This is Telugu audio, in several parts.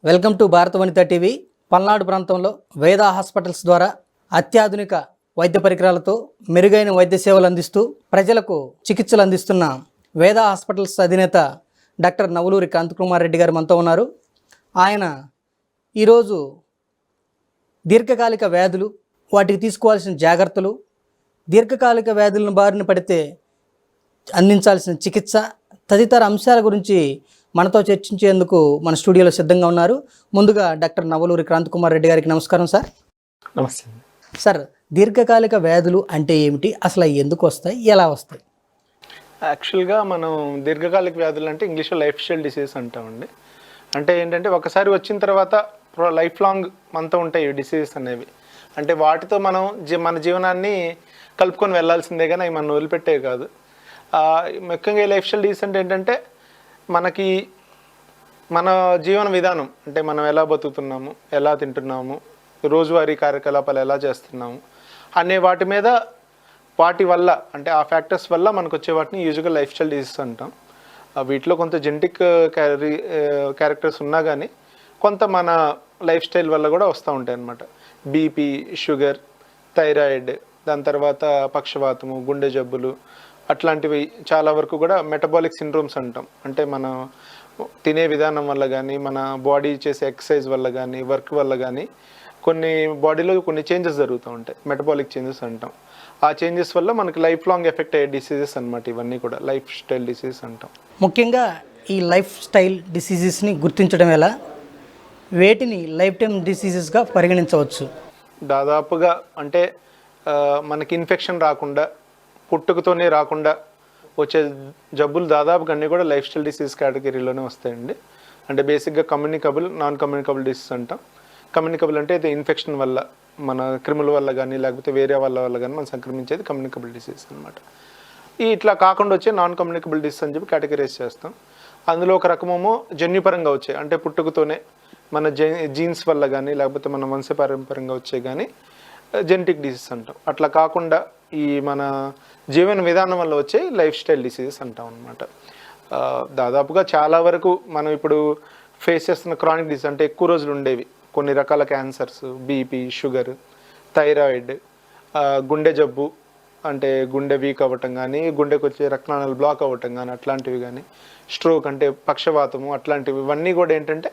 వెల్కమ్ టు భారత వనిత టీవీ. పల్నాడు ప్రాంతంలో వేద హాస్పిటల్స్ ద్వారా అత్యాధునిక వైద్య పరికరాలతో మెరుగైన వైద్య సేవలు అందిస్తూ ప్రజలకు చికిత్సలు అందిస్తున్న వేద హాస్పిటల్స్ అధినేత డాక్టర్ నవలూరి కాంతికుమార్ రెడ్డి గారు మనతో ఉన్నారు. ఆయన ఈరోజు దీర్ఘకాలిక వ్యాధులు, వాటికి తీసుకోవాల్సిన జాగ్రత్తలు, దీర్ఘకాలిక వ్యాధులను బారిన పడితే అందించాల్సిన చికిత్స తదితర అంశాల గురించి మనతో చర్చించేందుకు మన స్టూడియోలో సిద్ధంగా ఉన్నారు. ముందుగా డాక్టర్ నవలూరి కాంతికుమార్ రెడ్డి గారికి నమస్కారం సార్. నమస్తే సార్, దీర్ఘకాలిక వ్యాధులు అంటే ఏమిటి, అసలు ఎందుకు వస్తాయి, ఎలా వస్తాయి? యాక్చువల్గా మనం దీర్ఘకాలిక వ్యాధులు అంటే ఇంగ్లీష్లో లైఫ్ స్టైల్ డిసీజ్ అంటామండి. అంటే ఏంటంటే ఒకసారి వచ్చిన తర్వాత లైఫ్ లాంగ్ మనతో ఉంటాయి ఈ డిసీజెస్ అనేవి. అంటే వాటితో మనం మన జీవనాన్ని కలుపుకొని వెళ్ళాల్సిందే కానీ అవి మనం వదిలిపెట్టేవి కాదు. ముఖ్యంగా లైఫ్ స్టైల్ డిసీజ్ అంటే ఏంటంటే మనకి మన జీవన విధానం, అంటే మనం ఎలా బతుకుతున్నాము, ఎలా తింటున్నాము, రోజువారీ కార్యకలాపాలు ఎలా చేస్తున్నాము అనే వాటి మీద, వాటి వల్ల అంటే ఆ ఫ్యాక్టర్స్ వల్ల మనకు వచ్చే వాటిని యూజువల్గా లైఫ్ స్టైల్ డిసీజ్ అంటాం. వీటిలో కొంత జెనెటిక్ క్యారెక్టర్స్ ఉన్నా కానీ కొంత మన లైఫ్ స్టైల్ వల్ల కూడా వస్తూ ఉంటాయి అన్నమాట. బీపీ, షుగర్, థైరాయిడ్, దాని తర్వాత పక్షవాతము, గుండె జబ్బులు, అట్లాంటివి చాలా వరకు కూడా మెటబాలిక్ సిండ్రోమ్స్ అంటాం. అంటే మన తినే విధానం వల్ల కానీ, మన బాడీ చేసే ఎక్సర్సైజ్ వల్ల కానీ, వర్క్ వల్ల కానీ కొన్ని బాడీలో కొన్ని చేంజెస్ జరుగుతూ ఉంటాయి, మెటబాలిక్ చేంజెస్ అంటాం. ఆ చేంజెస్ వల్ల మనకి లైఫ్ లాంగ్ ఎఫెక్ట్ అయ్యే డిసీజెస్ అనమాట. ఇవన్నీ కూడా లైఫ్ స్టైల్ డిసీజెస్ అంటాం. ముఖ్యంగా ఈ లైఫ్ స్టైల్ డిసీజెస్ని గుర్తించడం ఎలా, వేటిని లైఫ్ టైమ్ డిసీజెస్గా పరిగణించవచ్చు? దాదాపుగా అంటే మనకి ఇన్ఫెక్షన్ రాకుండా, పుట్టుకతోనే రాకుండా వచ్చే జబ్బులు దాదాపుగా అన్నీ కూడా లైఫ్ స్టైల్ డిసీజ్ కేటగిరీలోనే వస్తాయండి. అంటే బేసిక్గా కమ్యూనికబుల్, నాన్ కమ్యూనికబుల్ డిసీజ్ అంటాం. కమ్యూనికబుల్ అంటే ఇది ఇన్ఫెక్షన్ వల్ల, మన క్రిముల వల్ల కానీ లేకపోతే వేరే వల్ల కానీ మనం సంక్రమించేది కమ్యూనికబుల్ డిసీజ్ అనమాట. ఇట్లా కాకుండా వచ్చే నాన్ కమ్యూనికబుల్ డిసీజ్ అని చెప్పి కేటగిరైజ్ చేస్తాం. అందులో ఒక రకమేమో జన్యుపరంగా వచ్చాయి, అంటే పుట్టుకతోనే మన జీన్స్ వల్ల కానీ లేకపోతే మన వంశపారంపర్యంగా వచ్చే కానీ జెనెటిక్ డిసీజ్ అంటాం. అట్లా కాకుండా ఈ మన జీవన విధానం వల్ల వచ్చే లైఫ్ స్టైల్ డిసీజెస్ అంటాం అనమాట. దాదాపుగా చాలా వరకు మనం ఇప్పుడు ఫేస్ చేస్తున్న క్రానిక్ డిసీజ్ అంటే ఎక్కువ రోజులు ఉండేవి కొన్ని రకాల క్యాన్సర్స్, బీపీ, షుగర్, థైరాయిడ్, గుండె జబ్బు అంటే గుండె వీక్ అవ్వటం కానీ, గుండెకు వచ్చే రక్తనాళాలు బ్లాక్ అవ్వటం కానీ అట్లాంటివి కానీ, స్ట్రోక్ అంటే పక్షవాతము, అట్లాంటివి ఇవన్నీ కూడా ఏంటంటే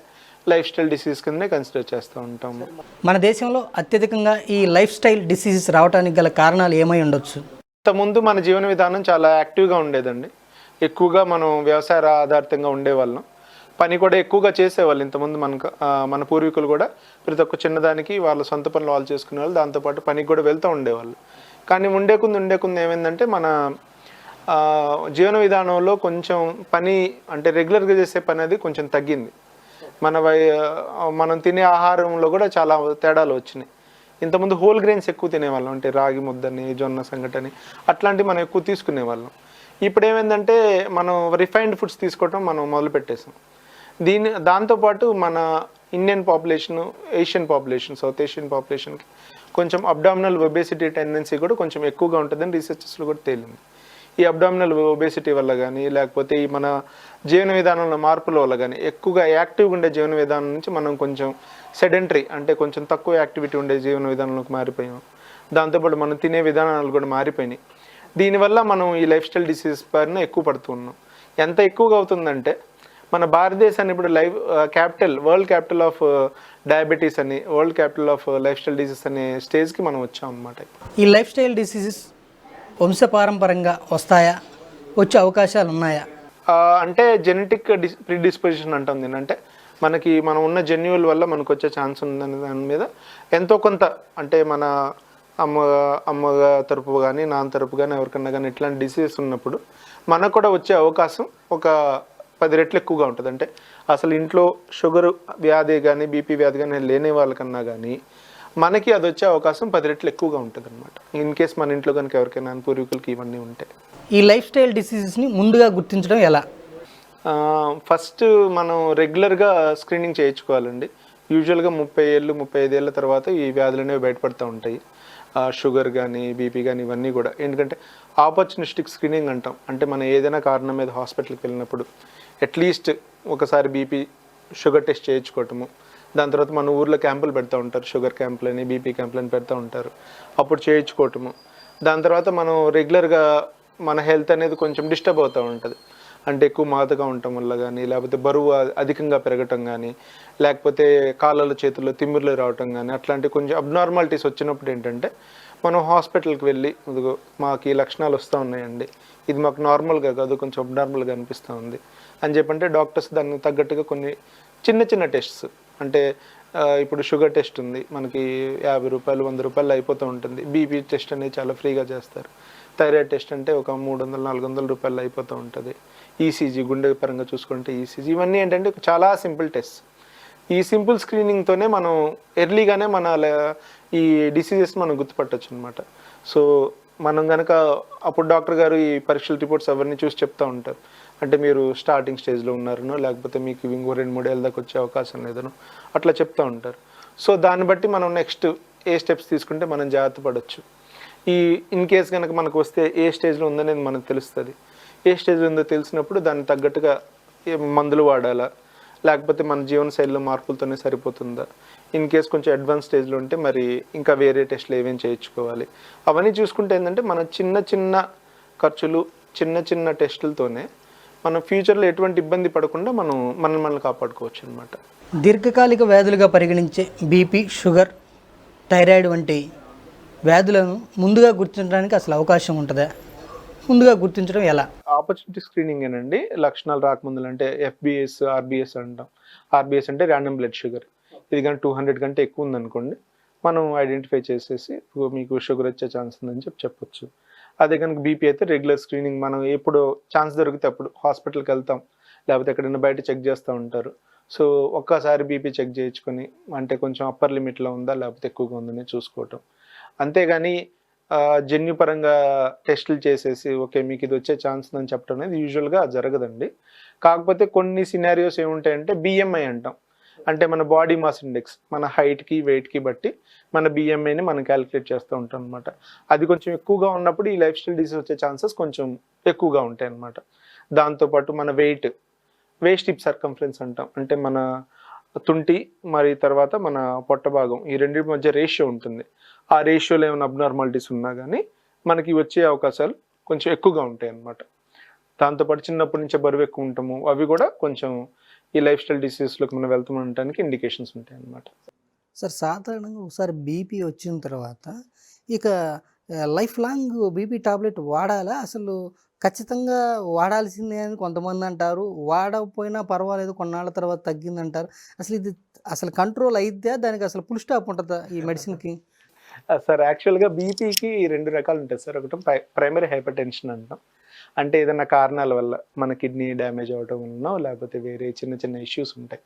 లైఫ్ స్టైల్ డిసీజ్ కిందనే కన్సిడర్ చేస్తూ ఉంటాము. మన దేశంలో అత్యధికంగా ఈ లైఫ్ స్టైల్ డిసీజెస్ రావడానికి గల కారణాలు ఏమై ఉండొచ్చు? ఇంతకుముందు మన జీవన విధానం చాలా యాక్టివ్గా ఉండేదండి. ఎక్కువగా మనం వ్యవసాయ ఆధారితంగా ఉండేవాళ్ళం, పని కూడా ఎక్కువగా చేసేవాళ్ళు. ఇంతకుముందు మన పూర్వీకులు కూడా ప్రతి ఒక్క చిన్నదానికి వాళ్ళ సొంత పనులు వాళ్ళు చేసుకునేవాళ్ళు, దాంతోపాటు పనికి కూడా వెళ్తూ ఉండేవాళ్ళు. కానీ ఉండే కొంది ఏమైందంటే మన జీవన విధానంలో కొంచెం పని అంటే రెగ్యులర్గా చేసే పని అది కొంచెం తగ్గింది. మనం తినే ఆహారంలో కూడా చాలా తేడాలు వచ్చినాయి. ఇంతకుముందు హోల్ గ్రెయిన్స్ ఎక్కువ తినేవాళ్ళం, అంటే రాగి ముద్దని, జొన్న సంగటని అట్లాంటివి మనం ఎక్కువ తీసుకునేవాళ్ళం. ఇప్పుడు ఏమైందంటే మనం రిఫైన్డ్ ఫుడ్స్ తీసుకోవటం మనం మొదలు పెట్టేసాం. దాంతోపాటు మన Indian population, Asian population, South Asian పాపులేషన్కి కొంచెం అబ్డామినల్ ఒబేసిటీ టెండెన్సీ కూడా కొంచెం ఎక్కువగా ఉంటుందని రీసెర్చెస్లో కూడా తేలింది. ఈ అబ్డామినల్ ఒబేసిటీ వల్ల కానీ లేకపోతే ఈ మన జీవన విధానంలో మార్పుల వల్ల కానీ, ఎక్కువగా యాక్టివ్గా ఉండే జీవన విధానం నుంచి మనం కొంచెం సెడెంటరీ అంటే కొంచెం తక్కువ యాక్టివిటీ ఉండే జీవన విధానంలోకి మారిపోయాం. దాంతోపాటు మనం తినే విధానాలు కూడా మారిపోయినాయి. దీనివల్ల మనం ఈ లైఫ్ స్టైల్ డిసీజ్ పైన ఎక్కువ పడుతున్నాం. ఎంత ఎక్కువగా అవుతుందంటే మన భారతదేశాన్ని ఇప్పుడు వరల్డ్ క్యాపిటల్ ఆఫ్ డయాబెటీస్ అని, world capital of life style disease అనే స్టేజ్కి మనం వచ్చాం అన్నమాట. ఈ లైఫ్ స్టైల్ డిసీజెస్ వంశపారంపరంగా వస్తాయా, వచ్చే అవకాశాలు ఉన్నాయా? అంటే జెనెటిక్ ప్రిడిస్పోజిషన్ అంటాం దీన్ని. అంటే మనం ఉన్న జన్యువుల వల్ల మనకు వచ్చే ఛాన్స్ ఉందనే దాని మీద ఎంతో కొంత, అంటే మన అమ్మ తరపు కానీ నాన్న తరపు కానీ ఎవరికన్నా కానీ ఇట్లాంటి డిసీజెస్ ఉన్నప్పుడు మనకు కూడా వచ్చే అవకాశం ఒక 10 రెట్లు ఎక్కువగా ఉంటుంది. అంటే అసలు ఇంట్లో షుగర్ వ్యాధి కానీ బీపీ వ్యాధి కానీ లేని వాళ్ళకన్నా కానీ మనకి అది వచ్చే అవకాశం 10 రెట్లు ఎక్కువగా ఉంటుంది అనమాట, ఇన్ కేస్ మన ఇంట్లో కనుక ఎవరికైనా పూర్వీకులకి ఇవన్నీ ఉంటాయి. ఈ లైఫ్ స్టైల్ డిసీజెస్ని ముందుగా గుర్తించడం ఎలా? ఫస్ట్ మనం రెగ్యులర్గా స్క్రీనింగ్ చేయించుకోవాలండి. యూజువల్గా 30 ఏళ్ళు 35 ఏళ్ళ తర్వాత ఈ వ్యాధులు అనేవి బయటపడుతూ ఉంటాయి. షుగర్ కానీ బీపీ కానీ ఇవన్నీ కూడా. ఎందుకంటే ఆపర్చునిస్టిక్ స్క్రీనింగ్ అంటాం. అంటే మనం ఏదైనా కారణం మీద హాస్పిటల్కి వెళ్ళినప్పుడు అట్లీస్ట్ ఒకసారి బీపీ షుగర్ టెస్ట్ చేయించుకోవటము. దాని తర్వాత మన ఊర్లో క్యాంపులు పెడతా ఉంటారు, షుగర్ క్యాంపులని, బీపీ క్యాంపులని పెడతా ఉంటారు, అప్పుడు చేయించుకోవటము. దాని తర్వాత మనం రెగ్యులర్గా మన హెల్త్ అనేది కొంచెం డిస్టర్బ్ అవుతూ ఉంటుంది. అంటే ఎక్కువ మాతగా ఉండటం వల్ల కానీ, లేకపోతే బరువు అధికంగా పెరగటం కానీ, లేకపోతే కాళ్ళలో చేతుల్లో తిమ్మిర్లు రావటం కానీ, అట్లాంటి కొంచెం అబ్నార్మాలిటీస్ వచ్చినప్పుడు ఏంటంటే మనం హాస్పిటల్కి వెళ్ళి, ఇదిగో మాకు ఈ లక్షణాలు వస్తూ ఉన్నాయండి, ఇది మాకు నార్మల్గా కాదు కొంచెం అబ్నార్మల్గా అనిపిస్తూ ఉంది అని చెప్పంటే డాక్టర్స్ దానికి తగ్గట్టుగా కొన్ని చిన్న చిన్న టెస్ట్స్, అంటే ఇప్పుడు షుగర్ టెస్ట్ ఉంది మనకి 50 రూపాయలు 100 రూపాయలు అయిపోతూ ఉంటుంది. బీపీ టెస్ట్ అనేది చాలా ఫ్రీగా చేస్తారు. థైరాయిడ్ టెస్ట్ అంటే ఒక 300-400 రూపాయలు అయిపోతూ ఉంటుంది. ఈసీజీ, గుండె పరంగా చూసుకుంటే ఈసీజీ, ఇవన్నీ ఏంటంటే చాలా సింపుల్ టెస్ట్. ఈ సింపుల్ స్క్రీనింగ్తోనే మనం ఎర్లీగానే మన ఈ డిసీజెస్ మనం గుర్తుపట్టవచ్చు అనమాట. సో మనం కనుక అప్పుడు డాక్టర్ గారు ఈ పరీక్షల రిపోర్ట్స్ అవన్నీ చూసి చెప్తూ ఉంటారు, అంటే మీరు స్టార్టింగ్ స్టేజ్లో ఉన్నారనో, లేకపోతే మీకు ఇంకో 2-3 ఏళ్ళ దాకా వచ్చే అవకాశం లేదనో అట్లా చెప్తూ ఉంటారు. సో దాన్ని బట్టి మనం నెక్స్ట్ ఏ స్టెప్స్ తీసుకుంటే మనం జాగ్రత్త పడవచ్చు. ఈ ఇన్ కేస్ కనుక మనకు వస్తే ఏ స్టేజ్లో ఉందనేది మనకు తెలుస్తుంది. ఏ స్టేజ్లో ఉందో తెలిసినప్పుడు దానికి తగ్గట్టుగా మందులు వాడాలా, లేకపోతే మన జీవనశైలిలో మార్పులతోనే సరిపోతుందా, ఇన్ కేస్ కొంచెం అడ్వాన్స్ స్టేజ్లో ఉంటే మరి ఇంకా వేరే టెస్ట్లు ఏమేమి చేయించుకోవాలి, అవన్నీ చూసుకుంటే ఏంటంటే మన చిన్న చిన్న ఖర్చులు, చిన్న చిన్న టెస్టులతోనే మనం ఫ్యూచర్లో ఎటువంటి ఇబ్బంది పడకుండా మనల్ని కాపాడుకోవచ్చు అనమాట. దీర్ఘకాలిక వ్యాధులుగా పరిగణించే బీపీ, షుగర్, థైరాయిడ్ వంటి వ్యాధులను ముందుగా గుర్తించడానికి అసలు అవకాశం ఉంటుందా? ముందుగా గుర్తించడం ఎలా? ఆపర్చునిటీ స్క్రీనింగ్ ఏనండి. లక్షణాలు రాకముందు, అంటే ఎఫ్బిఎస్, ఆర్బిఎస్ అంటాం. ఆర్బిఎస్ అంటే ర్యాండమ్ బ్లడ్ షుగర్. ఇది కానీ 200 కంటే ఎక్కువ ఉందనుకోండి, మనం ఐడెంటిఫై చేసేసి మీకు షుగర్ వచ్చే ఛాన్స్ ఉందని చెప్పొచ్చు. అదే కనుక బీపీ అయితే రెగ్యులర్ స్క్రీనింగ్, మనం ఎప్పుడు ఛాన్స్ దొరికితే అప్పుడు హాస్పిటల్కి వెళ్తాం, లేకపోతే ఎక్కడైనా బయట చెక్ చేస్తూ ఉంటారు. సో ఒక్కసారి బీపీ చెక్ చేయించుకొని, అంటే కొంచెం అప్పర్ లిమిట్లో ఉందా లేకపోతే ఎక్కువగా ఉందని చూసుకోవటం. అంతేగాని జన్యుపరంగా టెస్టులు చేసేసి ఓకే మీకు ఇది వచ్చే ఛాన్స్ ఉందని చెప్పడం అనేది యూజువల్గా జరగదండి. కాకపోతే కొన్ని సినారియోస్ ఏముంటాయంటే బిఎంఐ అంటాం, అంటే మన బాడీ మాస్ ఇండెక్స్, మన హైట్కి వెయిట్కి బట్టి మన బిఎంఐని మనం క్యాలిక్యులేట్ చేస్తూ ఉంటాం అనమాట. అది కొంచెం ఎక్కువగా ఉన్నప్పుడు ఈ లైఫ్ స్టైల్ డిసీజ్ వచ్చే ఛాన్సెస్ కొంచెం ఎక్కువగా ఉంటాయి అన్నమాట. దాంతోపాటు మన వేస్ట్ హిప్ సర్కంఫరెన్స్ అంటాం, అంటే మన తుంటి మరి తర్వాత మన పొట్ట భాగం, ఈ రెండింటి మధ్య రేషియో ఉంటుంది. ఆ రేషియోలో ఏమైనా అబ్నార్మాలిటీస్ ఉన్నా కానీ మనకి వచ్చే అవకాశాలు కొంచెం ఎక్కువగా ఉంటాయి అన్నమాట. దాంతోపాటు చిన్నప్పటి నుంచే బరువు ఎక్కువ ఉంటాము, అవి కూడా కొంచెం ఈ లైఫ్ స్టైల్ డిసీజెస్లోకి మనం వెళ్తామనడానికి ఇండికేషన్స్ ఉంటాయి అన్నమాట. సార్, సాధారణంగా ఒకసారి బీపీ వచ్చిన తర్వాత ఇక లైఫ్ లాంగ్ బీపీ టాబ్లెట్ వాడాలా? అసలు ఖచ్చితంగా వాడాల్సిందే అని కొంతమంది అంటారు, వాడకపోయినా పర్వాలేదు కొన్నాళ్ళ తర్వాత తగ్గిందంటారు. అసలు కంట్రోల్ అయిద్దా? దానికి అసలు ఫుల్ స్టాప్ ఉంటుందా ఈ మెడిసిన్కి? సార్ యాక్చువల్గా బీపీకి 2 రకాలు ఉంటాయి సార్. ఒకటి ప్రైమరీ హైపర్ టెన్షన్ అంటాం, అంటే ఏదైనా కారణాల వల్ల మన కిడ్నీ డ్యామేజ్ అవడం వలన, లేకపోతే వేరే చిన్న చిన్న ఇష్యూస్ ఉంటాయి,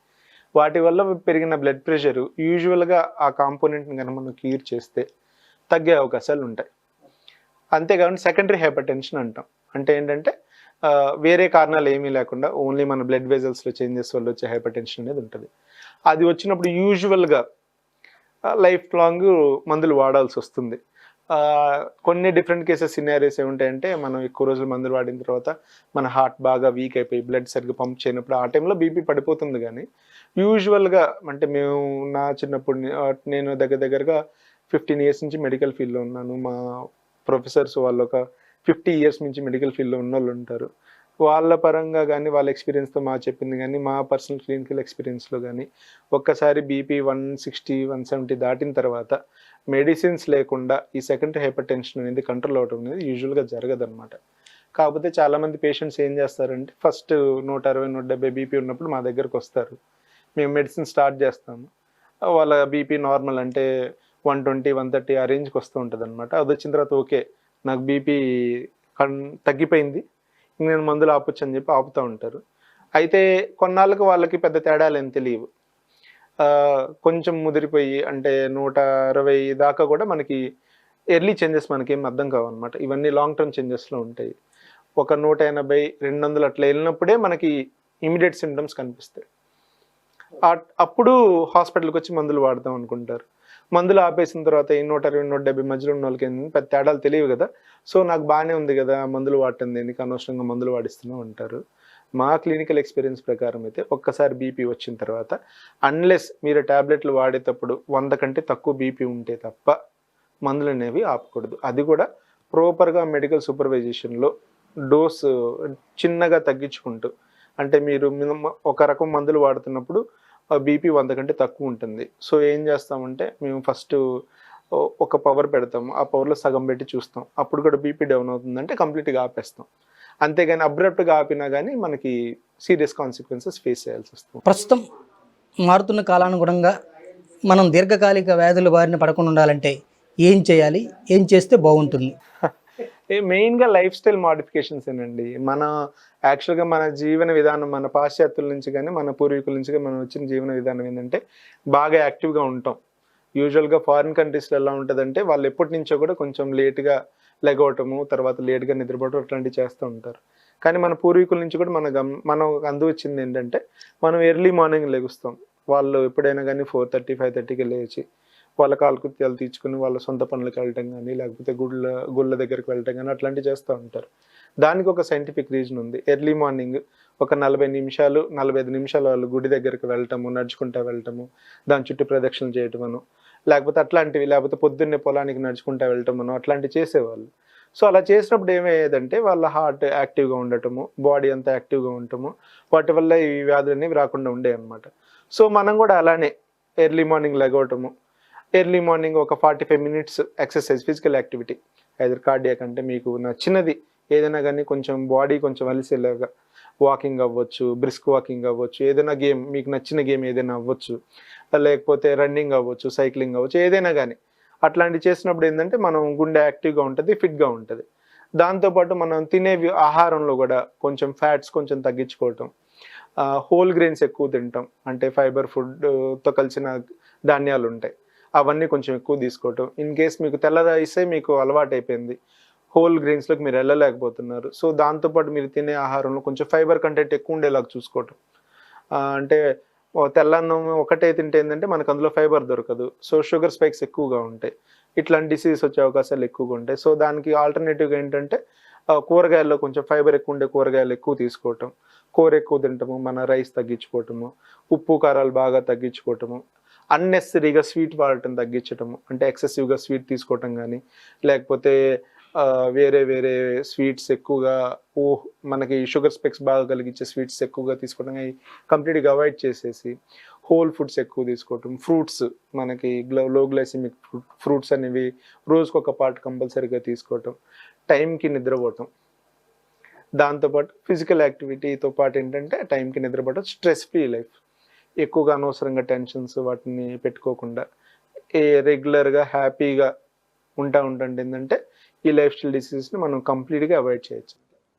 వాటి వల్ల పెరిగిన బ్లడ్ ప్రెషర్ యూజువల్గా ఆ కాంపోనెంట్ని కనుక మనం క్యూర్ చేస్తే తగ్గే అవకాశాలు ఉంటాయి. అంతేకాకుండా సెకండరీ హైపర్ టెన్షన్ అంటాం, అంటే ఏంటంటే వేరే కారణాలు ఏమీ లేకుండా ఓన్లీ మన బ్లడ్ వెజల్స్లో చేంజెస్ వల్ల వచ్చే హైపర్ టెన్షన్ అనేది ఉంటుంది. అది వచ్చినప్పుడు యూజువల్గా లైఫ్ లాంగ్ మందులు వాడాల్సి వస్తుంది. కొన్ని డిఫరెంట్ కేసెస్ సినారియోస్ ఏముంటాయంటే, మనం ఎక్కువ రోజులు మందులు వాడిన తర్వాత మన హార్ట్ బాగా వీక్ అయిపోయి బ్లడ్ సరిగ్గా పంప్ చేయనప్పుడు ఆ టైంలో బీపీ పడిపోతుంది. కానీ యూజువల్గా అంటే నా చిన్నప్పుడు నేను దగ్గరగా 15 ఇయర్స్ నుంచి మెడికల్ ఫీల్డ్లో ఉన్నాను. మా ప్రొఫెసర్స్ వాళ్ళు ఒక 50 ఇయర్స్ నుంచి మెడికల్ ఫీల్డ్లో ఉన్న వాళ్ళు ఉంటారు. వాళ్ళ పరంగా కానీ వాళ్ళ ఎక్స్పీరియన్స్తో చెప్పింది కానీ మా పర్సనల్ క్లినికల్ ఎక్స్పీరియన్స్లో కానీ ఒక్కసారి బీపీ 160, 170 దాటిన తర్వాత మెడిసిన్స్ లేకుండా ఈ సెకండరీ హైపర్ టెన్షన్ అనేది కంట్రోల్ అవడం అనేది యూజువల్గా జరగదన్నమాట. కాకపోతే చాలామంది పేషెంట్స్ ఏం చేస్తారంటే, ఫస్ట్ 160, 170 బీపీ ఉన్నప్పుడు మా దగ్గరకు వస్తారు, మేము మెడిసిన్ స్టార్ట్ చేస్తాము, వాళ్ళ బీపీ నార్మల్ అంటే 120, 130 ఆ రేంజ్కి వస్తూ ఉంటుంది అనమాట. అది వచ్చిన తర్వాత ఓకే నాకు బీపీ తగ్గిపోయింది, నేను మందులు ఆపొచ్చు అని చెప్పి ఆపుతూ ఉంటారు. అయితే కొన్నాళ్ళకి వాళ్ళకి పెద్ద తేడాలు ఏం తెలియవు. కొంచెం ముదిరిపోయి అంటే 160 దాకా కూడా మనకి ఎర్లీ చేంజెస్ మనకి ఏం అర్థం కావన్నమాట. ఇవన్నీ లాంగ్ టర్మ్ చేంజెస్లో ఉంటాయి. ఒక 180, 200 అట్లా వెళ్ళినప్పుడే మనకి ఇమీడియట్ సిమ్టమ్స్ కనిపిస్తాయి. అప్పుడు హాస్పిటల్కి వచ్చి మందులు వాడదాం అనుకుంటారు. మందులు ఆపేసిన తర్వాత ఈ 120, 170 మధ్యలో ఉన్న వాళ్ళకి పెద్ద తేడాలు తెలియవు కదా. సో నాకు బాగానే ఉంది కదా, మందులు వాడటం దేనికి, అనవసరంగా మందులు వాడిస్తూనే ఉంటారు. మా క్లినికల్ ఎక్స్పీరియన్స్ ప్రకారం అయితే ఒక్కసారి బీపీ వచ్చిన తర్వాత అన్లెస్ మీరు ట్యాబ్లెట్లు వాడేటప్పుడు 100 కంటే తక్కువ బీపీ ఉంటే తప్ప మందులు అనేవి ఆపకూడదు. అది కూడా ప్రాపర్గా మెడికల్ సూపర్వైజేషన్లో డోసు చిన్నగా తగ్గించుకుంటూ, అంటే మీరు ఒక రకం మందులు వాడుతున్నప్పుడు బీపీ 100 కంటే తక్కువ ఉంటుంది. సో ఏం చేస్తామంటే మేము ఫస్ట్ ఒక పవర్ పెడతాము, ఆ పవర్లో సగం పెట్టి చూస్తాం. అప్పుడు కూడా బీపీ డౌన్ అవుతుందంటే కంప్లీట్గా ఆపేస్తాం. అంతేగాని అబ్రప్ట్గా ఆపినా కానీ మనకి సీరియస్ కాన్సిక్వెన్సెస్ ఫేస్ చేయాల్సి వస్తుంది. ప్రస్తుతం మారుతున్న కాలానుగుణంగా మనం దీర్ఘకాలిక వ్యాధుల బారిన పడకుండా ఉండాలంటే ఏం చేయాలి, ఏం చేస్తే బాగుంటుంది? మెయిన్గా లైఫ్ స్టైల్ మాడిఫికేషన్స్ ఏనండి. యాక్చువల్గా మన జీవన విధానం, మన పాశ్చాత్యుల నుంచి కానీ మన పూర్వీకుల నుంచి కానీ మనం వచ్చిన జీవన విధానం ఏంటంటే బాగా యాక్టివ్గా ఉంటాం. యూజువల్గా ఫారిన్ కంట్రీస్లో ఎలా ఉంటుందంటే వాళ్ళు ఎప్పటి నుంచో కూడా కొంచెం లేట్గా లెగవటము, తర్వాత లేట్గా నిద్రపోవటం అట్లాంటివి చేస్తూ ఉంటారు. కానీ మన పూర్వీకుల నుంచి కూడా మనం వచ్చింది ఏంటంటే మనం ఎర్లీ మార్నింగ్ లెగుస్తాం. వాళ్ళు ఎప్పుడైనా కానీ 4:30, 5:30కి లేచి వాళ్ళ కాలకృత్యాలు తీర్చుకుని వాళ్ళ సొంత పనులకు వెళ్ళటం కానీ, లేకపోతే గుళ్ళ దగ్గరికి వెళ్ళటం కానీ అట్లాంటివి చేస్తూ ఉంటారు. దానికి ఒక సైంటిఫిక్ రీజన్ ఉంది. ఎర్లీ మార్నింగ్ ఒక 40 నిమిషాలు 45 నిమిషాలు వాళ్ళు గుడి దగ్గరికి వెళ్ళటము, నడుచుకుంటూ వెళ్ళటము, దాని చుట్టూ ప్రదక్షిణలు చేయటమను, లేకపోతే అట్లాంటివి, లేకపోతే పొద్దున్నే పొలానికి నడుచుకుంటూ వెళ్ళటమను అట్లాంటివి చేసేవాళ్ళు. సో అలా చేసినప్పుడు ఏమయ్యేదంటే వాళ్ళ హార్ట్ యాక్టివ్గా ఉండటము, బాడీ అంతా యాక్టివ్గా ఉండటము, వాటి వల్ల ఈ వ్యాధులు అనేవి రాకుండా ఉండేవి అనమాట. సో మనం కూడా అలానే ఎర్లీ మార్నింగ్ లెగవటము, ఎర్లీ మార్నింగ్ ఒక 45 minutes exercise, physical activity, either cardiac అంటే మీకు నచ్చినది ఏదైనా కానీ, కొంచెం బాడీ కొంచెం అలిసేలాగా వాకింగ్ అవ్వచ్చు, బ్రిస్క్ వాకింగ్ అవ్వచ్చు, ఏదైనా గేమ్ మీకు నచ్చిన గేమ్ ఏదైనా అవ్వచ్చు, లేకపోతే రన్నింగ్ అవ్వచ్చు, సైక్లింగ్ అవ్వచ్చు, ఏదైనా కానీ అట్లాంటివి చేసినప్పుడు ఏంటంటే మనం గుండె యాక్టివ్గా ఉంటుంది, ఫిట్గా ఉంటుంది. దాంతోపాటు మనం తినే ఆహారంలో కూడా కొంచెం ఫ్యాట్స్ కొంచెం తగ్గించుకోవటం, హోల్ గ్రెయిన్స్ ఎక్కువ తింటాం, అంటే ఫైబర్ ఫుడ్తో కలిసిన ధాన్యాలు ఉంటాయి, అవన్నీ కొంచెం ఎక్కువ తీసుకోవటం. ఇన్ కేస్ మీకు తెల్ల రైసే మీకు అలవాటు అయిపోయింది, హోల్ గ్రెయిన్స్లోకి మీరు వెళ్ళలేకపోతున్నారు, సో దాంతోపాటు మీరు తినే ఆహారంలో కొంచెం ఫైబర్ కంటెంట్ ఎక్కువ ఉండేలాగా చూసుకోవటం. అంటే తెల్లన్నం ఒకటే తింటే ఏంటంటే మనకు అందులో ఫైబర్ దొరకదు, సో షుగర్ స్పైక్స్ ఎక్కువగా ఉంటాయి, ఇట్లాంటి డిసీజ్ వచ్చే అవకాశాలు ఎక్కువగా ఉంటాయి. సో దానికి ఆల్టర్నేటివ్గా ఏంటంటే కూరగాయల్లో కొంచెం ఫైబర్ ఎక్కువ ఉండే కూరగాయలు ఎక్కువ తీసుకోవటం, కూర ఎక్కువ తింటము, మన రైస్ తగ్గించుకోవటము, ఉప్పు కారాలు బాగా తగ్గించుకోవటము, అన్నెసరీగా స్వీట్ వాడటం తగ్గించటము, అంటే ఎక్సెసివ్గా స్వీట్ తీసుకోవటం కానీ, లేకపోతే వేరే వేరే స్వీట్స్ ఎక్కువగా మనకి షుగర్ స్పెక్స్ బాగా కలిగించే స్వీట్స్ ఎక్కువగా తీసుకోవడం కంప్లీట్గా అవాయిడ్ చేసేసి హోల్ ఫుడ్స్ ఎక్కువ తీసుకోవటం, ఫ్రూట్స్ మనకి లో గ్లైసిమిక్ ఫ్రూట్స్ అనేవి రోజుకు ఒక పార్ట్ కంపల్సరీగా తీసుకోవటం, టైంకి నిద్రపోవటం, దాంతోపాటు ఫిజికల్ యాక్టివిటీతో పాటు ఏంటంటే టైంకి నిద్రపోవటం, స్ట్రెస్ ఫ్రీ లైఫ్, ఎక్కువగా అనవసరంగా టెన్షన్స్ వాటిని పెట్టుకోకుండా రెగ్యులర్గా హ్యాపీగా ఉంటుంటే ఏంటంటే ఈ లైఫ్ స్టైల్ డిసీజెస్ని మనం కంప్లీట్గా అవాయిడ్ చేయొచ్చు.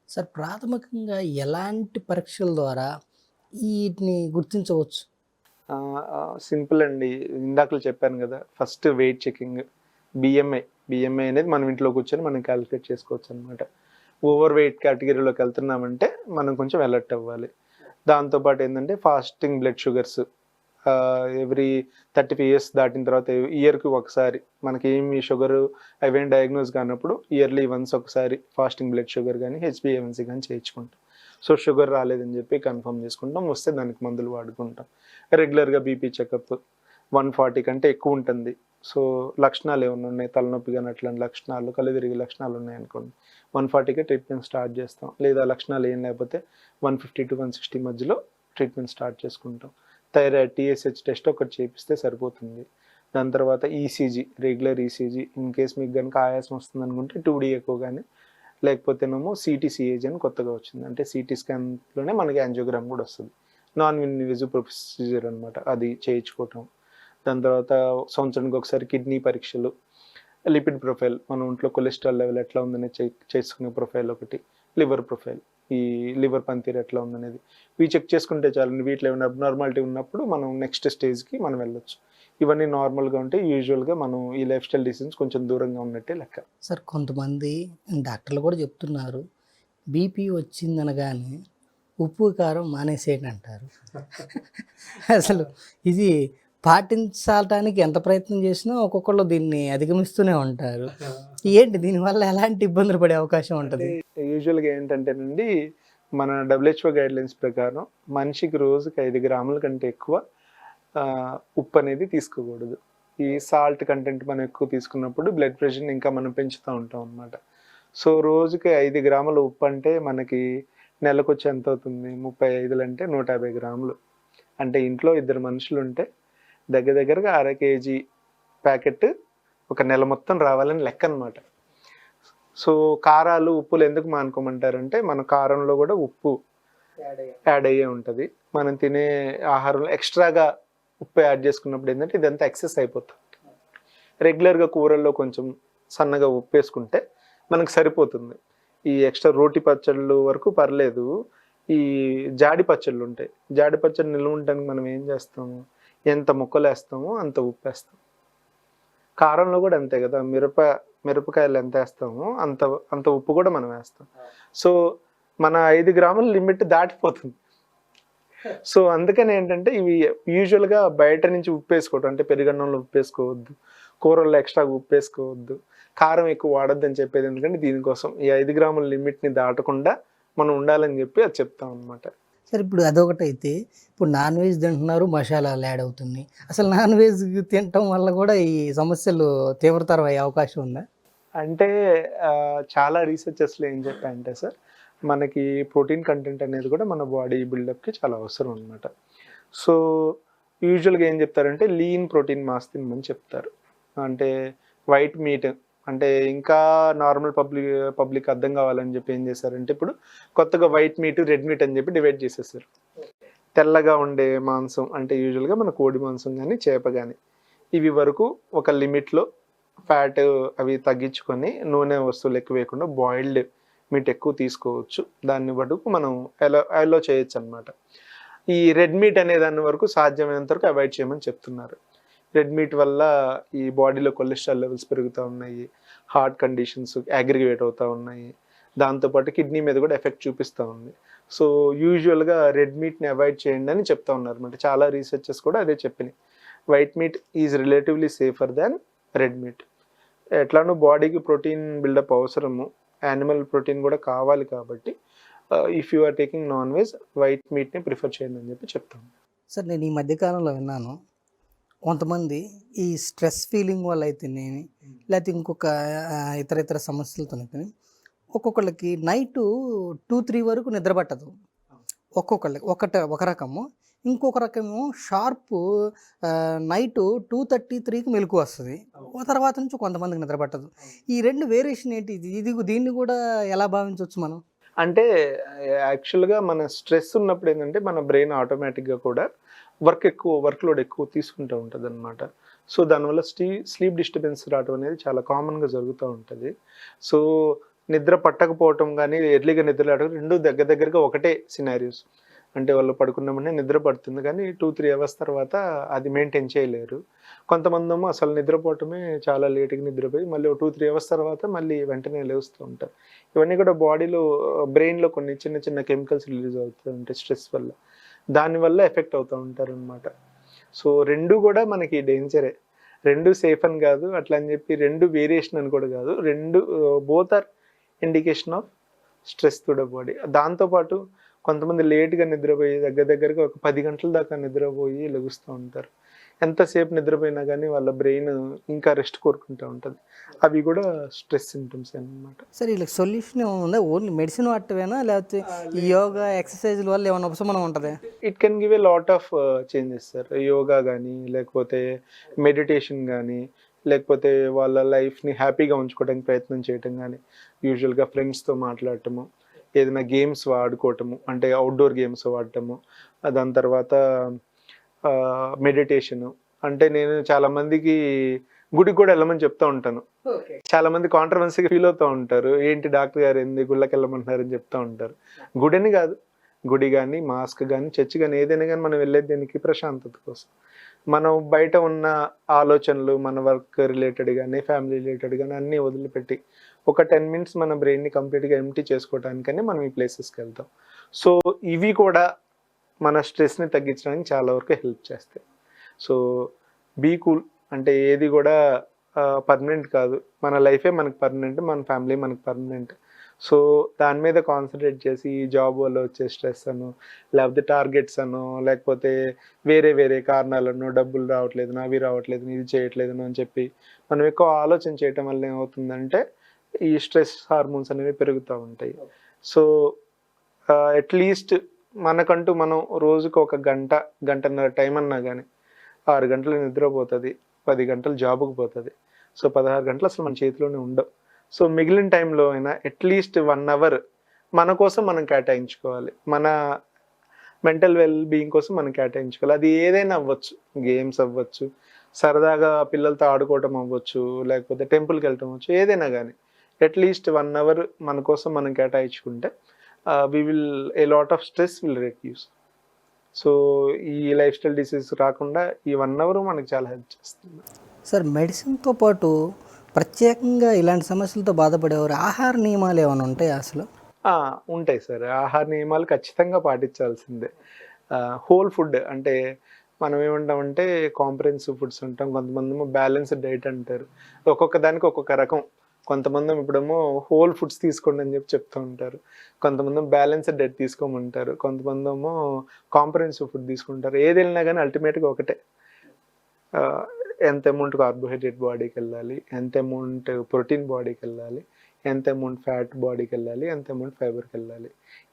సార్, ప్రాథమికంగా ఎలాంటి పరీక్షల ద్వారా వీటిని గుర్తించవచ్చు? సింపుల్ అండి, ఇందాకలు చెప్పాను కదా, ఫస్ట్ వెయిట్ చెకింగ్, బిఎంఐ అనేది మనం ఇంట్లో కూర్చొని మనం క్యాలిక్యులేట్ చేసుకోవచ్చు అనమాట. ఓవర్ వెయిట్ కేటగిరీలోకి వెళ్తున్నామంటే మనం కొంచెం అలర్ట్ అవ్వాలి. దాంతోపాటు ఏంటంటే fasting blood sugars every 35 years దాటిన తర్వాత ఇయర్కి ఒకసారి మనకి ఏమి షుగర్ అవేం డయాగ్నోజ్ కానప్పుడు ఇయర్లీ వన్స్ ఒకసారి ఫాస్టింగ్ బ్లడ్ షుగర్ కానీ HbA1c కానీ చేయించుకుంటాం. సో షుగర్ రాలేదని చెప్పి కన్ఫర్మ్ చేసుకుంటాం, వస్తే దానికి మందులు వాడుకుంటాం. రెగ్యులర్గా బీపీ చెకప్ 140 కంటే ఎక్కువ ఉంటుంది. సో లక్షణాలు ఏమైనా ఉన్నాయి, తలనొప్పి కానీ అట్లాంటి లక్షణాలు, కళ్ళు తిరిగే లక్షణాలు ఉన్నాయనుకోండి 140కే ట్రీట్మెంట్ స్టార్ట్ చేస్తాం. లేదా లక్షణాలు ఏం లేకపోతే 150 to 160 మధ్యలో ట్రీట్మెంట్ స్టార్ట్ చేసుకుంటాం. థైరాయిడ్ TSH టెస్ట్ ఒకటి చేపిస్తే సరిపోతుంది. దాని తర్వాత ECG, regular ECG, in case మీకు కనుక ఆయాసం వస్తుంది అనుకుంటే 2D ఎక్కువ కానీ, లేకపోతేనేమో CT/CAG అని కొత్తగా వచ్చింది, అంటే CT స్కాన్లోనే మనకి యాంజియోగ్రామ్ కూడా వస్తుంది, నాన్ ఇన్వేజివ్ ప్రొసీజర్ అనమాట, అది చేయించుకోవటం. దాని తర్వాత సంవత్సరానికి ఒకసారి కిడ్నీ పరీక్షలు, లిపిడ్ ప్రొఫైల్, మన ఒంట్లో కొలెస్ట్రాల్ లెవెల్ ఎట్లా ఉందనే చేసుకునే ప్రొఫైల్ ఒకటి, లివర్ ప్రొఫైల్, ఈ లివర్ పనితీరు ఎట్లా ఉందనేది ఇవి చెక్ చేసుకుంటే చాలు. వీటిలో ఏమైనా అబ్నార్మాలిటీ ఉన్నప్పుడు మనం నెక్స్ట్ స్టేజ్కి మనం వెళ్ళొచ్చు. ఇవన్నీ నార్మల్గా ఉంటే యూజువల్గా మనం ఈ లైఫ్ స్టైల్ డిసీజ్ కొంచెం దూరంగా ఉన్నట్టే లెక్క. సార్, కొంతమంది డాక్టర్లు కూడా చెప్తున్నారు, బీపీ వచ్చిందనగానే ఉప్పు కారం మానేసేయండి అంటారు. అసలు ఇది పాటించడానికి ఎంత ప్రయత్నం చేసినా ఒక్కొక్కళ్ళు దీన్ని అధిగమిస్తూనే ఉంటారు. ఏంటి దీనివల్ల ఎలాంటి ఇబ్బందులు పడే అవకాశం ఉంటుంది? యూజువల్గా ఏంటంటేనండి, మన WHO గైడ్లైన్స్ ప్రకారం మనిషికి రోజుకి 5 గ్రాముల కంటే ఎక్కువ ఉప్పు అనేది తీసుకోకూడదు. ఈ సాల్ట్ కంటెంట్ మనం ఎక్కువ తీసుకున్నప్పుడు బ్లడ్ ప్రెషర్ని ఇంకా మనం పెంచుతూ ఉంటాం అన్నమాట. సో రోజుకి 5 గ్రాముల ఉప్పు అంటే మనకి నెలకు వచ్చి ఎంత అవుతుంది? 35 అంటే 150 గ్రాములు. అంటే ఇంట్లో 2 మనుషులు ఉంటే దగ్గరగా 1/2 కేజీ ప్యాకెట్ ఒక నెల మొత్తం రావాలని లెక్క అనమాట. సో కారాలు ఉప్పులు ఎందుకు మానుకోమంటారంటే మన కారంలో కూడా ఉప్పు యాడ్ అయ్యే ఉంటుంది. మనం తినే ఆహారంలో ఎక్స్ట్రాగా ఉప్పు యాడ్ చేసుకున్నప్పుడు ఏంటంటే ఇదంతా ఎక్సెస్ అయిపోతుంది. రెగ్యులర్గా కూరల్లో కొంచెం సన్నగా ఉప్పు వేసుకుంటే మనకు సరిపోతుంది. ఈ ఎక్స్ట్రా రోటి పచ్చళ్ళు వరకు పర్లేదు. ఈ జాడి పచ్చళ్ళు ఉంటాయి. జాడి పచ్చడి నిల్వ ఉండడానికి మనం ఏం చేస్తాము? ఎంత ముక్కలు వేస్తామో అంత ఉప్పు వేస్తాం. కారంలో కూడా అంతే కదా, మిరపకాయలు ఎంత వేస్తామో అంత ఉప్పు కూడా మనం వేస్తాం. సో మన 5 గ్రాముల లిమిట్ దాటిపోతుంది. సో అందుకని ఏంటంటే ఇవి యూజువల్గా బయట నుంచి ఉప్పు వేసుకోవడం, అంటే పెరుగన్నంలో ఉప్పు వేసుకోవద్దు, కూరల్లో ఎక్స్ట్రా ఉప్పు వేసుకోవద్దు, కారం ఎక్కువ వాడద్దు అని చెప్పేది ఎందుకంటే దీనికోసం ఈ 5 గ్రాముల లిమిట్ని దాటకుండా మనం ఉండాలని చెప్పి అది చెప్తాం అనమాట. సరే, ఇప్పుడు అదొకటి అయితే ఇప్పుడు నాన్ వెజ్ తింటున్నారు, మసాలాలు యాడ్ అవుతుంది. అసలు నాన్ వెజ్ తినటం వల్ల కూడా ఈ సమస్యలు తీవ్రతరం అయ్యే అవకాశం ఉందా? అంటే చాలా రీసెర్చెస్లో ఏం చెప్పాయంటే సార్, మనకి ప్రోటీన్ కంటెంట్ అనేది కూడా మన బాడీ బిల్డప్కి చాలా అవసరం అనమాట. సో యూజువల్గా ఏం చెప్తారంటే లీన్ ప్రోటీన్ మాస్ తినమని చెప్తారు. అంటే వైట్ మీట్ అంటే ఇంకా నార్మల్ పబ్లిక్ అర్థం కావాలని చెప్పి ఏం చేశారంటే ఇప్పుడు కొత్తగా వైట్ మీట్, రెడ్ మీట్ అని చెప్పి డివైడ్ చేసేసారు. తెల్లగా ఉండే మాంసం అంటే యూజువల్గా మన కోడి మాంసం కానీ చేప కానీ ఇవి వరకు ఒక లిమిట్లో ఫ్యాట్ అవి తగ్గించుకొని నూనె వస్తువులు ఎక్కువ వేయకుండా బాయిల్డ్ మీట్ ఎక్కువ తీసుకోవచ్చు. దాన్ని వరకు మనం అలో చేయొచ్చు అనమాట. ఈ రెడ్ మీట్ అనే దాని వరకు సాధ్యమైనంత వరకు అవాయిడ్ చేయమని చెప్తున్నారు. రెడ్ మీట్ వల్ల ఈ బాడీలో కొలెస్ట్రాల్ లెవెల్స్ పెరుగుతూ ఉన్నాయి, హార్ట్ కండిషన్స్ అగ్రివేట్ అవుతూ ఉన్నాయి, దాంతోపాటు కిడ్నీ మీద కూడా ఎఫెక్ట్ చూపిస్తూ ఉంది. సో యూజువల్గా రెడ్ మీట్ని అవాయిడ్ చేయండి అని చెప్తా ఉన్నారు అనమాట. చాలా రీసెర్చెస్ కూడా అదే చెప్పినాయి. White meat is relatively safer than red meat. ఎట్లానో బాడీకి ప్రోటీన్ బిల్డప్ అవసరము, యానిమల్ ప్రోటీన్ కూడా కావాలి కాబట్టి if you are taking non veg white మీట్ని ప్రిఫర్ చేయండి అని చెప్పి చెప్తాను. సార్, నేను ఈ మధ్యకాలంలో విన్నాను, కొంతమంది ఈ స్ట్రెస్ ఫీలింగ్ వల్ల అయితేనేమి లేకపోతే ఇంకొక ఇతర సమస్యలతో ఒక్కొక్కళ్ళకి నైటు 2-3 వరకు నిద్ర పట్టదు. ఒక్కొక్కళ్ళకి ఒక రకము, ఇంకొక రకము షార్ప్ నైటు 2:33కి మెలకు వస్తుంది. తర్వాత నుంచి కొంతమందికి నిద్ర పట్టదు. ఈ 2 వేరియేషన్ ఏంటి? దీన్ని కూడా ఎలా భావించవచ్చు మనం? అంటే యాక్చువల్గా మన స్ట్రెస్ ఉన్నప్పుడు ఏంటంటే మన బ్రెయిన్ ఆటోమేటిక్గా కూడా వర్క్ లోడ్ ఎక్కువ తీసుకుంటూ ఉంటుంది అనమాట. సో దానివల్ల స్లీప్ డిస్టర్బెన్స్ రావడం అనేది చాలా కామన్గా జరుగుతూ ఉంటుంది. సో నిద్ర పట్టకపోవటం కానీ ఎర్లీగా నిద్ర రావడం రెండు దగ్గరగా ఒకటే సినారియోస్. అంటే వాళ్ళు పడుకున్నామనే నిద్ర పడుతుంది కానీ 2-3 అవర్స్ తర్వాత అది మెయింటైన్ చేయలేరు. కొంతమంది ఏమో అసలు నిద్రపోవటమే చాలా లేట్గా నిద్రపోయి మళ్ళీ 2-3 అవర్స్ తర్వాత మళ్ళీ వెంటనే లేస్తూ ఉంటారు. ఇవన్నీ కూడా బాడీలో బ్రెయిన్లో కొన్ని చిన్న కెమికల్స్ రిలీజ్ అవుతూ ఉంటాయి స్ట్రెస్ వల్ల. దానివల్ల ఎఫెక్ట్ అవుతూ ఉంటారు అనమాట. సో రెండు కూడా మనకి డేంజరే. రెండు సేఫ్ అని కాదు, అట్లా అని చెప్పి రెండు వేరియేషన్ అని కూడా కాదు. రెండు both are indication of stress to the body. దాంతోపాటు కొంతమంది లేట్గా నిద్రపోయి దగ్గరగా ఒక 10 గంటల దాకా నిద్రపోయి లెగుస్తూ ఉంటారు. ఎంతసేపు నిద్రపోయినా కానీ వాళ్ళ బ్రెయిన్ ఇంకా రెస్ట్ కోరుకుంటూ ఉంటుంది. అవి కూడా స్ట్రెస్ సింటమ్స్ అన్నమాట. సరే, వీళ్ళకి సొల్యూషన్ ఏమైనా ఉందా? ఓన్లీ మెడిసిన్ వాడటమేనా లేకపోతే ఈ యోగా ఎక్సర్సైజ్ల వల్ల ఏమైనా ఉపశమనం ఉంటుంది? It can give a lot of changes sir. Yoga కానీ లేకపోతే మెడిటేషన్ కానీ లేకపోతే వాళ్ళ లైఫ్ని హ్యాపీగా ఉంచుకోవడానికి ప్రయత్నం చేయటం కానీ, యూజువల్గా ఫ్రెండ్స్తో మాట్లాడటము, ఏదైనా గేమ్స్ ఆడుకోవటము అంటే అవుట్డోర్ గేమ్స్ ఆడటము, దాని తర్వాత మెడిటేషను. అంటే నేను చాలా మందికి గుడికి కూడా వెళ్ళమని చెప్తూ ఉంటాను. చాలా మంది కాంట్రవర్సీగా ఫీల్ అవుతూ ఉంటారు, ఏంటి డాక్టర్ గారు ఎందుకు గుళ్ళకి వెళ్ళమంటున్నారని చెప్తూ ఉంటారు. గుడిని కాదు, గుడి కానీ మాస్క్ కానీ చర్చ్ కానీ ఏదైనా కానీ మనం వెళ్ళేది దీనికి ప్రశాంతత కోసం. మనం బయట ఉన్న ఆలోచనలు మన వర్క్ రిలేటెడ్ కానీ ఫ్యామిలీ రిలేటెడ్ కానీ అన్నీ వదిలిపెట్టి ఒక 10 మినిట్స్ మన బ్రెయిన్ని కంప్లీట్గా ఎంప్టీ చేసుకోవడానికని మనం ఈ ప్లేసెస్కి వెళ్తాం. సో ఇవి కూడా మన స్ట్రెస్ని తగ్గించడానికి చాలా వరకు హెల్ప్ చేస్తాయి. So be cool. అంటే ఏది కూడా పర్మనెంట్ కాదు. మన లైఫే మనకు పర్మనెంట్, మన ఫ్యామిలీ మనకు పర్మనెంట్. సో దాని మీద కాన్సన్ట్రేట్ చేసి ఈ జాబ్ వల్ల వచ్చే స్ట్రెస్ అను, లేకపోతే టార్గెట్స్ అను, లేకపోతే వేరే వేరే కారణాలను, డబ్బులు రావట్లేదు, అవి రావట్లేదు, ఇది చేయట్లేదు అని చెప్పి మనం ఎక్కువ ఆలోచన చేయటం వల్ల ఏమవుతుందంటే ఈ స్ట్రెస్ హార్మోన్స్ అనేవి పెరుగుతూ ఉంటాయి. సో అట్లీస్ట్ మనకంటూ మనం రోజుకు ఒక గంట, గంటన్నర టైం అన్నా కానీ 6 గంటలు నిద్రపోతుంది, 10 గంటలు జాబుకు పోతుంది. సో 16 గంటలు అసలు మన చేతిలోనే ఉండవు. సో మిగిలిన టైంలో అయినా అట్లీస్ట్ 1 అవర్ మన కోసం మనం కేటాయించుకోవాలి. మన మెంటల్ వెల్ బీయింగ్ కోసం మనం కేటాయించుకోవాలి. అది ఏదైనా అవ్వచ్చు, గేమ్స్ అవ్వచ్చు, సరదాగా పిల్లలతో ఆడుకోవటం అవ్వచ్చు, లేకపోతే టెంపుల్కి వెళ్ళటం అవ్వచ్చు, ఏదైనా కానీ అట్లీస్ట్ 1 అవర్ మన కోసం మనం కేటాయించుకుంటే a lot of stress will reduce. So ఈ లైఫ్ స్టైల్ డిసీజ్ రాకుండా ఈ 1 అవర్ మనకి చాలా హెల్ప్ చేస్తుంది. సార్ మెడిసిన్తో పాటు ప్రత్యేకంగా ఇలాంటి సమస్యలతో బాధపడేవారు ఆహార నియమాలు ఏమైనా ఉంటాయా అసలు? ఉంటాయి సార్. ఆహార నియమాలు ఖచ్చితంగా పాటించాల్సిందే. హోల్ ఫుడ్ అంటే మనం ఏమంటామంటే కాంప్రహెన్సివ్ ఫుడ్స్ అంటాం, కొంతమంది బ్యాలెన్స్డ్ డైట్ అంటారు. ఒక్కొక్క దానికి ఒక్కొక్క రకం. కొంతమంది ఇప్పుడేమో హోల్ ఫుడ్స్ తీసుకోండి అని చెప్తూ ఉంటారు, కొంతమంది బ్యాలెన్స్డ్ డైట్ తీసుకోమంటారు, కొంతమంది ఏమో కాంప్రహెన్సివ్ ఫుడ్ తీసుకుంటారు. ఏది వెళ్ళినా కానీ అల్టిమేట్గా ఒకటే, ఎంత అమౌంట్ కార్బోహైడ్రేట్ బాడీకి వెళ్ళాలి, ఎంత అమౌంట్ ప్రోటీన్ బాడీకి వెళ్ళాలి, ఎంత అమౌంట్ ఫ్యాట్ బాడీకి వెళ్ళాలి, ఎంత అమౌంట్ ఫైబర్కి వెళ్ళాలి.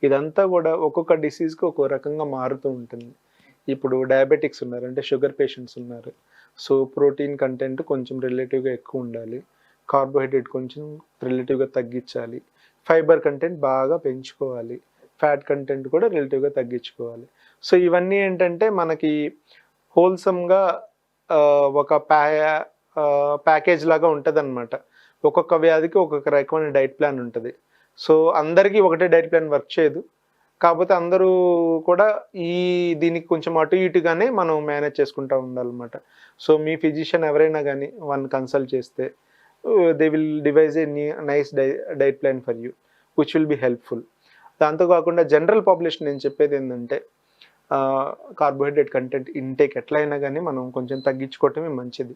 ఇదంతా కూడా ఒక్కొక్క డిసీజ్కి ఒక్కో రకంగా మారుతూ ఉంటుంది. ఇప్పుడు డయాబెటిక్స్ ఉన్నారు, అంటే షుగర్ పేషెంట్స్ ఉన్నారు. సో ప్రోటీన్ కంటెంట్ కొంచెం రిలేటివ్గా ఎక్కువ ఉండాలి, కార్బోహైడ్రేట్ కొంచెం రిలేటివ్గా తగ్గించాలి, ఫైబర్ కంటెంట్ బాగా పెంచుకోవాలి, ఫ్యాట్ కంటెంట్ కూడా రిలేటివ్గా తగ్గించుకోవాలి. సో ఇవన్నీ ఏంటంటే మనకి హోల్సమ్గా ఒక ప్యాకేజ్ లాగా ఉంటుంది అనమాట. ఒక్కొక్క వ్యాధికి ఒక్కొక్క రకమైన డైట్ ప్లాన్ ఉంటుంది. సో అందరికీ ఒకటే డైట్ ప్లాన్ వర్క్ చేయదు, కాకపోతే అందరూ కూడా దీనికి కొంచెం అటు ఇటుగానే మనం మేనేజ్ చేసుకుంటూ ఉండాలన్నమాట. సో మీ ఫిజిషియన్ ఎవరైనా కానీ వన్ కన్సల్ట్ చేస్తే they will device a nice diet plan for you which will be helpful. దాంతో కాకుండా జనరల్ పాపులేషన్ నేను చెప్పేది ఏంటంటే కార్బోహైడ్రేట్ కంటెంట్ ఇంటేక్ ఎట్లయినా కానీ మనం కొంచెం తగ్గించుకోవటమే మంచిది.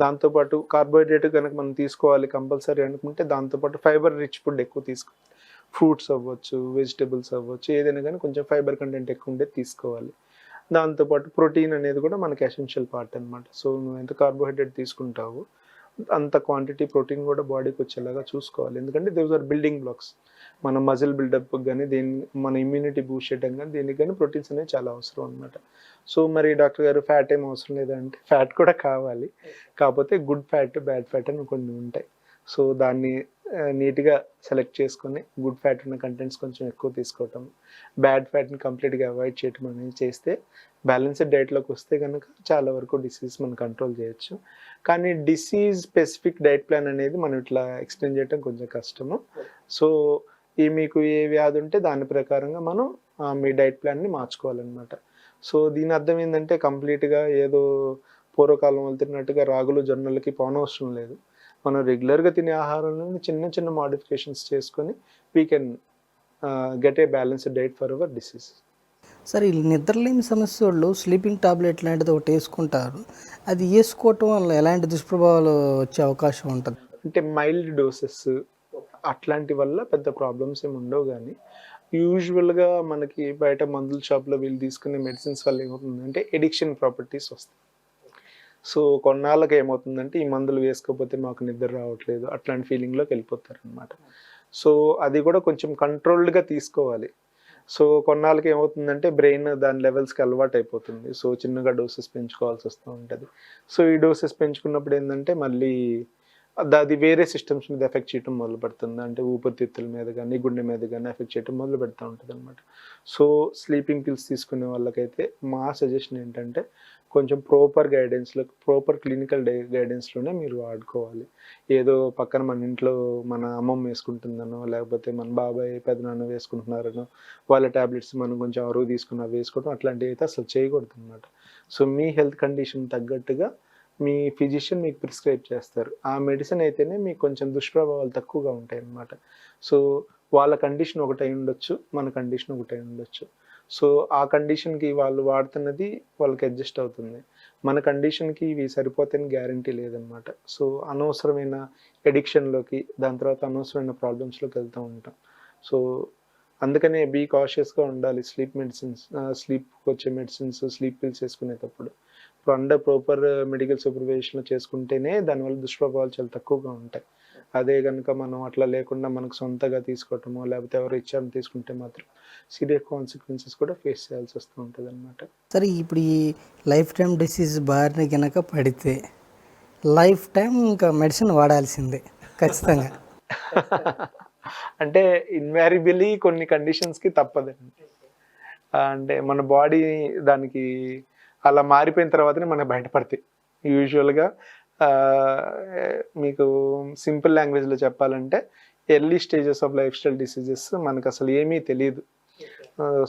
దాంతోపాటు కార్బోహైడ్రేట్ కనుక మనం తీసుకోవాలి కంపల్సరీ అనుకుంటే దాంతోపాటు ఫైబర్ రిచ్ ఫుడ్ ఎక్కువ తీసుకోవాలి. ఫ్రూట్స్ అవ్వచ్చు, వెజిటబుల్స్ అవ్వచ్చు, ఏదైనా కానీ కొంచెం ఫైబర్ కంటెంట్ ఎక్కువ ఉండేది తీసుకోవాలి. దాంతోపాటు ప్రోటీన్ అనేది కూడా మనకి ఎసెన్షియల్ పార్ట్ అనమాట. సో నువ్వు ఎంత కార్బోహైడ్రేట్ తీసుకుంటావో అంత క్వాంటిటీ ప్రోటీన్ కూడా బాడీకి వచ్చేలాగా చూసుకోవాలి. ఎందుకంటే దేస్ ఆర్ బిల్డింగ్ బ్లాక్స్. మన మజిల్ బిల్డప్ కానీ మన ఇమ్యూనిటీ బూస్ట్ చేయడం కానీ దీనికి కానీ ప్రోటీన్స్ అనేవి చాలా అవసరం అనమాట. సో మరి డాక్టర్ గారు ఫ్యాట్ ఏం అవసరం లేదంటే ఫ్యాట్ కూడా కావాలి, కాకపోతే గుడ్ ఫ్యాట్, బ్యాడ్ ఫ్యాట్ అని కొన్ని ఉంటాయి. సో దాన్ని నీట్గా సెలెక్ట్ చేసుకొని గుడ్ ఫ్యాట్ ఉన్న కంటెంట్స్ కొంచెం ఎక్కువ తీసుకోవటం, బ్యాడ్ ఫ్యాట్ని కంప్లీట్గా అవాయిడ్ చేయటం అనేది చేస్తే బ్యాలెన్స్డ్ డైట్లోకి వస్తే కనుక చాలా వరకు డిసీజ్ మనం కంట్రోల్ చేయొచ్చు. కానీ డిసీజ్ స్పెసిఫిక్ డైట్ ప్లాన్ అనేది మనం ఇట్లా ఎక్స్ప్లెయిన్ చేయడం కొంచెం కష్టము. సో మీకు ఏ వ్యాధి ఉంటే దాని ప్రకారంగా మనం మీ డైట్ ప్లాన్ని మార్చుకోవాలన్నమాట. సో దీని అర్థం ఏంటంటే కంప్లీట్గా ఏదో పూర్వకాలం వాళ్ళు తిన్నట్టుగా రాగులు జొన్నలకి పోనవసరం లేదు. మనం రెగ్యులర్గా తినే ఆహారంలో చిన్న చిన్న మాడిఫికేషన్స్ చేసుకొని we can get a balanced diet for hour disease. Sir ఈ నిద్రలేని సమస్య వాళ్ళు స్లీపింగ్ టాబ్లెట్ లాంటిది ఒకటి వేసుకుంటారు, అది వేసుకోవటం వల్ల ఎలాంటి దుష్ప్రభావాలు వచ్చే అవకాశం ఉంటుంది? అంటే మైల్డ్ డోసెస్ అట్లాంటి వల్ల పెద్ద ప్రాబ్లమ్స్ ఏమి ఉండవు. కానీ యూజువల్గా మనకి బయట మందుల షాప్లో వీళ్ళు తీసుకునే మెడిసిన్స్ వల్ల ఏమవుతుందంటే ఎడిక్షన్ ప్రాపర్టీస్ వస్తాయి. సో కొన్నాళ్ళకి ఏమవుతుందంటే ఈ మందులు వేసుకోకపోతే మాకు నిద్ర రావట్లేదు అట్లాంటి ఫీలింగ్లోకి వెళ్ళిపోతారు అనమాట. సో అది కూడా కొంచెం కంట్రోల్డ్గా తీసుకోవాలి. సో కొన్నాళ్ళకి ఏమవుతుందంటే బ్రెయిన్ దాని లెవెల్స్కి అలవాటు అయిపోతుంది. సో చిన్నగా డోసెస్ పెంచుకోవాల్సి వస్తూ ఉంటుంది. సో ఈ డోసెస్ పెంచుకున్నప్పుడు ఏంటంటే మళ్ళీ అది వేరే సిస్టమ్స్ మీద ఎఫెక్ట్ చేయడం మొదలు పెడుతుంది. అంటే ఊపిరితిత్తుల మీద కానీ గుండె మీద కానీ ఎఫెక్ట్ చేయడం మొదలు పెడుతూ ఉంటుంది అనమాట. సో స్లీపింగ్ పిల్స్ తీసుకునే వాళ్ళకైతే మా సజెషన్ ఏంటంటే కొంచెం ప్రాపర్ గైడెన్స్లో, ప్రాపర్ క్లినికల్ గైడెన్స్లోనే మీరు వాడుకోవాలి. ఏదో పక్కన మన ఇంట్లో మన అమ్మమ్మ వేసుకుంటుందనో, లేకపోతే మన బాబాయ్ పెదనాన్న వేసుకుంటున్నారనో వాళ్ళ ట్యాబ్లెట్స్ మనం కొంచెం అరువు తీసుకున్న వేసుకోవడం అట్లాంటివి అయితే అసలు చేయకూడదు అనమాట. సో మీ హెల్త్ కండిషన్ తగ్గట్టుగా మీ ఫిజిషియన్ మీకు ప్రిస్క్రైబ్ చేస్తారు. ఆ మెడిసిన్ అయితేనే మీకు కొంచెం దుష్ప్రభావాలు తక్కువగా ఉంటాయి అన్నమాట. సో వాళ్ళ కండిషన్ ఒకటై ఉండొచ్చు, మన కండిషన్ ఒకటై ఉండొచ్చు. సో ఆ కండిషన్కి వాళ్ళు వాడుతున్నది వాళ్ళకి అడ్జస్ట్ అవుతుంది. మన కండిషన్కి ఇవి సరిపోతాయని గ్యారంటీ లేదనమాట. సో అనవసరమైన ఎడిక్షన్లోకి, దాని తర్వాత అనవసరమైన ప్రాబ్లమ్స్లోకి వెళ్తూ ఉంటాం. సో అందుకనే బీ కాషియస్గా ఉండాలి. స్లీప్కి వచ్చే మెడిసిన్స్, స్లీప్ పిల్స్ వేసుకునేటప్పుడు అండర్ ప్రాపర్ మెడికల్ సూపర్విజన్లో చేసుకుంటేనే దానివల్ల దుష్ప్రభావాలు చాలా తక్కువగా ఉంటాయి. అదే కనుక మనం అట్లా లేకుండా మనకు సొంతగా తీసుకోవటమో లేకపోతే ఎవరు ఇచ్చారని తీసుకుంటే మాత్రం సీరియస్ కాన్సిక్వెన్సెస్ కూడా ఫేస్ చేయాల్సి వస్తూ ఉంటుంది అనమాట. సరే, ఇప్పుడు ఈ లైఫ్ టైం డిసీజ్ బారిన కనుక పడితే లైఫ్ టైం ఇంకా మెడిసిన్ వాడాల్సిందే ఖచ్చితంగా. అంటే ఇన్వారిబిలీ కొన్ని కండిషన్స్కి తప్పదండి. అంటే మన బాడీ దానికి అలా మారిపోయిన తర్వాతనే మనకు బయటపడతాయి. యూజువల్గా మీకు సింపుల్ లాంగ్వేజ్లో చెప్పాలంటే early stages of life style diseases మనకు అసలు ఏమీ తెలియదు.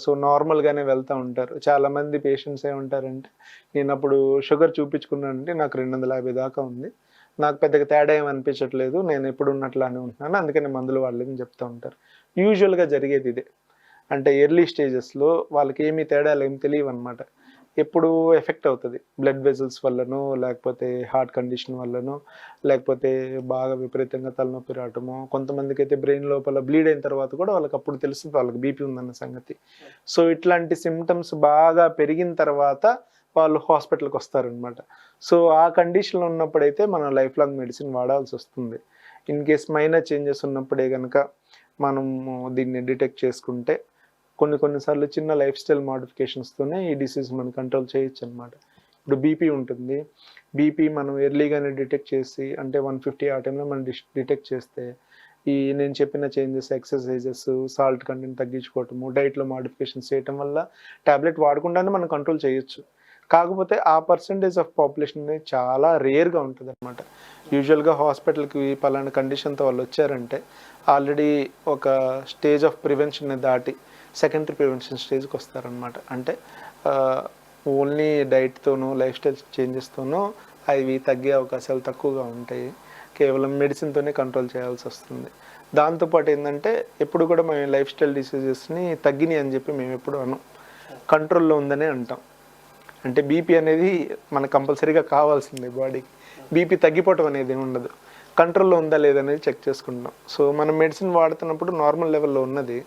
సో నార్మల్గానే వెళ్తూ ఉంటారు. చాలామంది పేషెంట్స్ ఏమంటారంటే, నేను అప్పుడు షుగర్ చూపించుకున్నానంటే నాకు 250 దాకా ఉంది, నాకు పెద్దగా తేడా ఏమి అనిపించట్లేదు, నేను ఎప్పుడు ఉన్నట్లానే ఉంటున్నాను, అందుకని మందులు వాడలేదని చెప్తూ ఉంటారు. యూజువల్గా జరిగేది ఇదే. అంటే ఎర్లీ స్టేజెస్లో వాళ్ళకి ఏమీ తేడాలు ఏమి తెలియవు అనమాట. ఎప్పుడు ఎఫెక్ట్ అవుతుంది బ్లడ్ వెజల్స్ వల్లనో, లేకపోతే హార్ట్ కండిషన్ వల్లనో, లేకపోతే బాగా విపరీతంగా తలనొప్పి రావటమో, కొంతమందికి అయితే బ్రెయిన్ లోపల బ్లీడ్ అయిన తర్వాత కూడా వాళ్ళకి అప్పుడు తెలుస్తుంది వాళ్ళకి బీపీ ఉందన్న సంగతి. సో ఇట్లాంటి సిమ్టమ్స్ బాగా పెరిగిన తర్వాత వాళ్ళు హాస్పిటల్కి వస్తారనమాట. సో ఆ కండిషన్లో ఉన్నప్పుడైతే మనం లైఫ్ లాంగ్ మెడిసిన్ వాడాల్సి వస్తుంది. ఇన్ కేస్ మైనర్ చేంజెస్ ఉన్నప్పుడే కనుక మనము దీన్ని డిటెక్ట్ చేసుకుంటే కొన్నిసార్లు చిన్న లైఫ్ స్టైల్ మోడిఫికేషన్స్తోనే ఈ డిసీజ్ మనం కంట్రోల్ చేయొచ్చు అనమాట. ఇప్పుడు బీపీ ఉంటుంది. బీపీ మనం ఎర్లీగానే డిటెక్ట్ చేసి, అంటే 150 ఆ టైంలో మనం డిటెక్ట్ చేస్తే నేను చెప్పిన చేంజెస్, ఎక్సర్సైజెస్, సాల్ట్ కంటెంట్ తగ్గించుకోవటము, డైట్లో మోడిఫికేషన్స్ చేయటం వల్ల ట్యాబ్లెట్ వాడకుండానే మనం కంట్రోల్ చేయొచ్చు. కాకపోతే ఆ పర్సంటేజ్ ఆఫ్ పాపులేషన్ అనేది చాలా రేర్గా ఉంటుంది అనమాట. యూజువల్గా హాస్పిటల్కి పలానా కండిషన్తో వాళ్ళు వచ్చారంటే ఆల్రెడీ ఒక స్టేజ్ ఆఫ్ ప్రివెన్షన్ దాటి సెకండరీ ప్రివెన్షన్ స్టేజ్కి వస్తారనమాట. అంటే ఓన్లీ డైట్తోనో లైఫ్ స్టైల్ చేంజెస్తోనో అవి తగ్గే అవకాశాలు తక్కువగా ఉంటాయి. కేవలం మెడిసిన్తోనే కంట్రోల్ చేయాల్సి వస్తుంది. దాంతోపాటు ఏంటంటే ఎప్పుడు కూడా మేము లైఫ్ స్టైల్ డిసీజెస్ని తగ్గినాయి అని చెప్పి మేము ఎప్పుడు అనం, కంట్రోల్లో ఉందనే అంటాం. అంటే బీపీ అనేది మనకు కంపల్సరీగా కావాల్సిందే బాడీకి. బీపీ తగ్గిపోవటం అనేది ఉండదు, కంట్రోల్లో ఉందా లేదనేది చెక్ చేసుకుంటాం. సో మనం మెడిసిన్ వాడుతున్నప్పుడు నార్మల్ లెవెల్లో ఉన్నది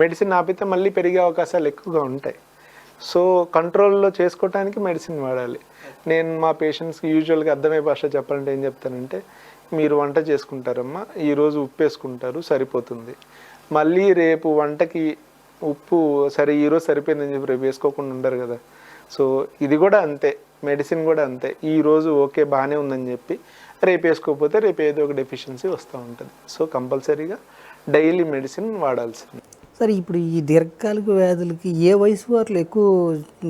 మెడిసిన్ ఆపితే మళ్ళీ పెరిగే అవకాశాలు ఎక్కువగా ఉంటాయి. సో కంట్రోల్లో చేసుకోవటానికి మెడిసిన్ వాడాలి. నేను మా పేషెంట్స్కి యూజువల్గా అర్థమయ్యే భాష చెప్పాలంటే ఏం చెప్తానంటే, మీరు వంట చేసుకుంటారమ్మా, ఈరోజు ఉప్పు వేసుకుంటారు సరిపోతుంది, మళ్ళీ రేపు వంటకి ఉప్పు సరే ఈరోజు సరిపోయిందని చెప్పి రేపు వేసుకోకుండా ఉండరు కదా. సో ఇది కూడా అంతే, మెడిసిన్ కూడా అంతే. ఈరోజు ఓకే బాగానే ఉందని చెప్పి రేపు వేసుకోకపోతే రేపు ఏదో ఒక డెఫిషియన్సీ వస్తూ ఉంటుంది. సో కంపల్సరీగా డైలీ మెడిసిన్ వాడాల్సింది. సరే, ఇప్పుడు ఈ దీర్ఘకాలిక వ్యాధులకి ఏ వయసు వారిలో ఎక్కువ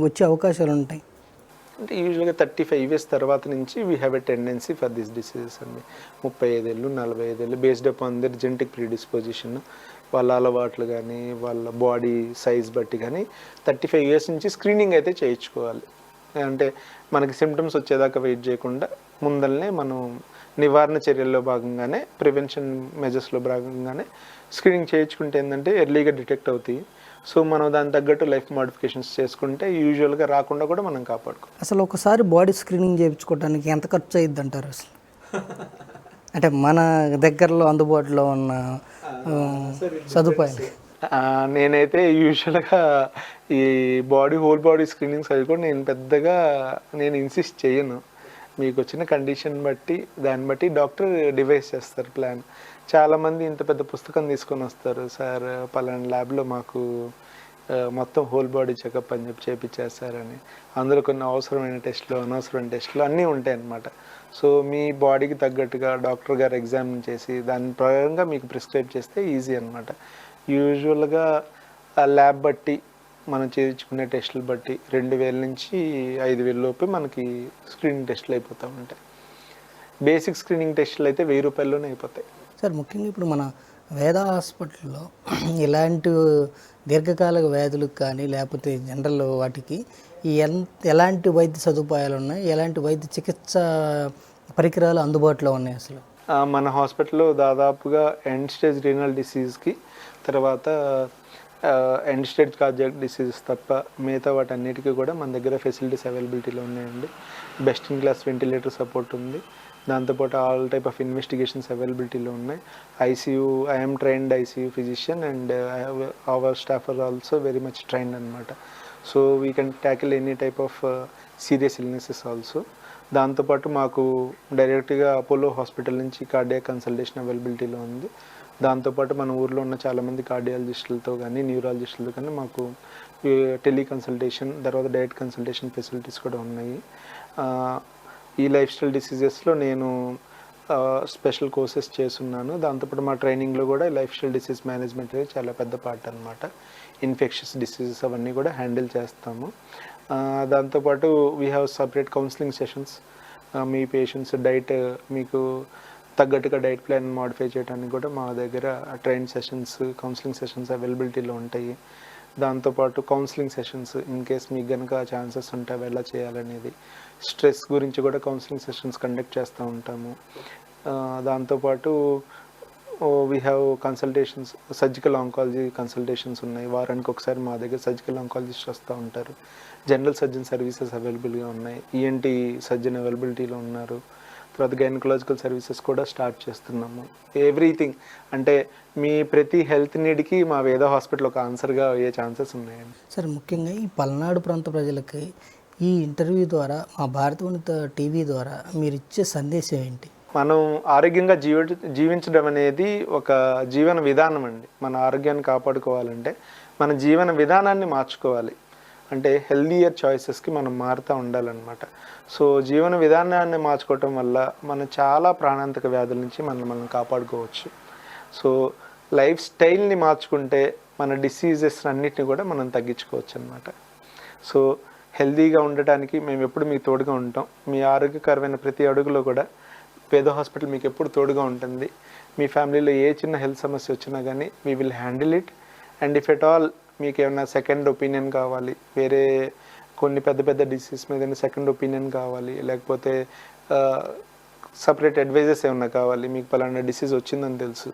వచ్చే అవకాశాలు ఉంటాయి? అంటే యూజువల్గా 35 years తర్వాత నుంచి we have a tendency for this diseases అండి. 35 ఏళ్ళు 45 ఏళ్ళు based upon there genetic predisposition, వాళ్ళ అలవాట్లు కానీ వాళ్ళ బాడీ సైజ్ బట్టి కానీ 35 years నుంచి స్క్రీనింగ్ అయితే చేయించుకోవాలి. అంటే మనకి సిమ్టమ్స్ వచ్చేదాకా వెయిట్ చేయకుండా ముందల్నే మనం నివారణ చర్యల్లో భాగంగానే, ప్రివెన్షన్ మెజర్స్లో భాగంగానే స్క్రీనింగ్ చేయించుకుంటే ఏంటంటే ఎర్లీగా డిటెక్ట్ అవుతాయి. సో మనం దాని తగ్గట్టు లైఫ్ మోడిఫికేషన్స్ చేసుకుంటే యూజువల్గా రాకుండా కూడా మనం కాపాడుకో. అసలు ఒకసారి బాడీ స్క్రీనింగ్ చేయించుకోవడానికి ఎంత ఖర్చు అయ్యిద్ది అంటారు అసలు? అంటే మన దగ్గరలో అందుబాటులో ఉన్న సదుపాయాలు. నేనైతే యూజువల్గా ఈ హోల్ బాడీ స్క్రీనింగ్స్ అవి కూడా నేను ఇన్సిస్ట్ చేయను. మీకు వచ్చిన కండిషన్ బట్టి దాన్ని బట్టి డాక్టర్ డివైస్ చేస్తారు ప్లాన్. చాలామంది ఇంత పెద్ద పుస్తకం తీసుకొని వస్తారు, సార్ పలానా ల్యాబ్లో మాకు మొత్తం హోల్ బాడీ చెకప్ అని చెప్పి చేయించేస్తారని. అందులో కొన్ని అవసరమైన టెస్ట్లు, అనవసరమైన టెస్ట్లు అన్నీ ఉంటాయి అన్నమాట. సో మీ బాడీకి తగ్గట్టుగా డాక్టర్ గారు ఎగ్జామిన్ చేసి దాని ప్రకారంగా మీకు ప్రిస్క్రైబ్ చేస్తే ఈజీ అనమాట. యూజువల్గా ఆ ల్యాబ్ బట్టి మనం చేయించుకునే టెస్టులు బట్టి 2000 నుంచి 5000 లోపే మనకి స్క్రీనింగ్ టెస్టులు అయిపోతూ ఉంటాయి. బేసిక్ స్క్రీనింగ్ టెస్టులు అయితే 1000 రూపాయల్లోనే అయిపోతాయి. సార్, ముఖ్యంగా ఇప్పుడు మన వేద హాస్పిటల్లో ఇలాంటి దీర్ఘకాలిక వ్యాధులకు కానీ లేకపోతే జనరల్ వాటికి ఎలాంటి వైద్య సదుపాయాలు ఉన్నాయి, ఎలాంటి వైద్య చికిత్స పరికరాలు అందుబాటులో ఉన్నాయి అసలు? మన హాస్పిటల్లో దాదాపుగా ఎండ్ స్టేజ్ రీనల్ డిసీజ్కి, తర్వాత ఎండ్ స్టేజ్ కార్డియాక్ డిసీజెస్ తప్ప మిగతా వాటన్నిటికీ కూడా మన దగ్గర ఫెసిలిటీస్ అవైలబిలిటీలో ఉన్నాయండి. Best in class ventilator support ఉంది. దాంతోపాటు ఆల్ టైప్ ఆఫ్ ఇన్వెస్టిగేషన్స్ అవైలబిలిటీలో ఉన్నాయి. ICU, I'm trained ICU physician and our staff are also very much trained అనమాట. So we can tackle any type of serious illnesses also. దాంతోపాటు మాకు డైరెక్ట్గా అపోలో హాస్పిటల్ నుంచి కార్డియాక్ కన్సల్టేషన్ అవైలబిలిటీలో ఉంది. దాంతోపాటు మన ఊర్లో ఉన్న చాలామంది కార్డియాలజిస్టులతో కానీ న్యూరాలజిస్టులతో కానీ మాకు టెలికన్సల్టేషన్, తర్వాత డైరెక్ట్ కన్సల్టేషన్ ఫెసిలిటీస్ కూడా ఉన్నాయి. ఈ లైఫ్ స్టైల్ డిసీజెస్లో నేను స్పెషల్ కోర్సెస్ చేస్తున్నాను. దాంతోపాటు మా ట్రైనింగ్లో కూడా లైఫ్ స్టైల్ డిసీజ్ మేనేజ్మెంట్ అనేది చాలా పెద్ద పార్ట్ అనమాట. ఇన్ఫెక్షస్ డిసీజెస్ అవన్నీ కూడా హ్యాండిల్ చేస్తాము. దాంతోపాటు we have separate counselling sessions. Me patients diet మీకు తగ్గట్టుగా డైట్ ప్లాన్ మాడిఫై చేయడానికి కూడా మా దగ్గర ట్రైన్ సెషన్స్, కౌన్సిలింగ్ సెషన్స్ అవైలబిలిటీలో ఉంటాయి. దాంతోపాటు కౌన్సిలింగ్ సెషన్స్ ఇన్ కేస్ మీకు కనుక ఛాన్సెస్ ఉంటే అవి ఎలా చేయాలనేది, స్ట్రెస్ గురించి కూడా కౌన్సిలింగ్ సెషన్స్ కండక్ట్ చేస్తూ ఉంటాము. దాంతోపాటు we have consultations, surgical oncology consultations ఉన్నాయి. వారానికి ఒకసారి మా దగ్గర సర్జికల్ ఆంకాలజిస్ట్ వస్తూ ఉంటారు. జనరల్ సర్జన్ సర్వీసెస్ అవైలబుల్గా ఉన్నాయి. ఈఎన్టీ సర్జన్ అవైలబిలిటీలో ఉన్నారు. తర్వాత గైనకలాజికల్ సర్వీసెస్ కూడా స్టార్ట్ చేస్తున్నాము. ఎవ్రీథింగ్ అంటే మీ ప్రతి హెల్త్ నీడ్కి మా వేద హాస్పిటల్ ఒక ఆన్సర్గా అయ్యే ఛాన్సెస్ ఉన్నాయండి. సార్, ముఖ్యంగా ఈ పల్నాడు ప్రాంత ప్రజలకి ఈ ఇంటర్వ్యూ ద్వారా, మా భారతవనిత టీవీ ద్వారా మీరు ఇచ్చే సందేశం ఏంటి? మనం ఆరోగ్యంగా జీవించడం అనేది ఒక జీవన విధానం అండి. మన ఆరోగ్యాన్ని కాపాడుకోవాలంటే మన జీవన విధానాన్ని మార్చుకోవాలి. అంటే హెల్దీయర్ చాయిసెస్కి మనం మారుతూ ఉండాలన్నమాట. సో జీవన విధానాన్ని మార్చుకోవటం వల్ల మనం చాలా ప్రాణాంతక వ్యాధుల నుంచి మనం కాపాడుకోవచ్చు. సో లైఫ్ స్టైల్ని మార్చుకుంటే మన డిసీజెస్ అన్నిటిని కూడా మనం తగ్గించుకోవచ్చు అన్నమాట. సో హెల్దీగా ఉండటానికి మేము ఎప్పుడు మీకు తోడుగా ఉంటాం. మీ ఆరోగ్యకరమైన ప్రతి అడుగులో కూడా వేద హాస్పిటల్ మీకు ఎప్పుడు తోడుగా ఉంటుంది. మీ ఫ్యామిలీలో ఏ చిన్న హెల్త్ సమస్య వచ్చినా కానీ we will handle it. And if at all మీకు ఏమైనా సెకండ్ ఒపీనియన్ కావాలి, వేరే కొన్ని పెద్ద పెద్ద డిసీజ్ మీద సెకండ్ ఒపీనియన్ కావాలి, లేకపోతే సపరేట్ అడ్వైజెస్ ఏమన్నా కావాలి, మీకు పలానా డిసీజ్ వచ్చిందని తెలుసు,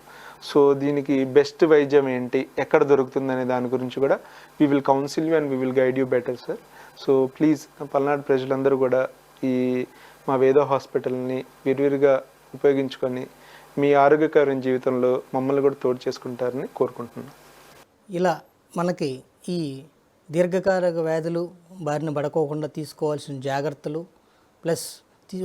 సో దీనికి బెస్ట్ వైద్యం ఏంటి, ఎక్కడ దొరుకుతుందనే దాని గురించి కూడా we will council you and we will guide you better sir. So please Palnadu ప్రజలందరూ కూడా ఈ మా వేద హాస్పిటల్ని విరివిరిగా ఉపయోగించుకొని మీ ఆరోగ్యకరమైన జీవితంలో మమ్మల్ని కూడా తోడు చేసుకుంటారని కోరుకుంటున్నాను. ఇలా మనకి ఈ దీర్ఘకాలిక వ్యాధులు బారిన పడుకోకుండా తీసుకోవాల్సిన జాగ్రత్తలు, ప్లస్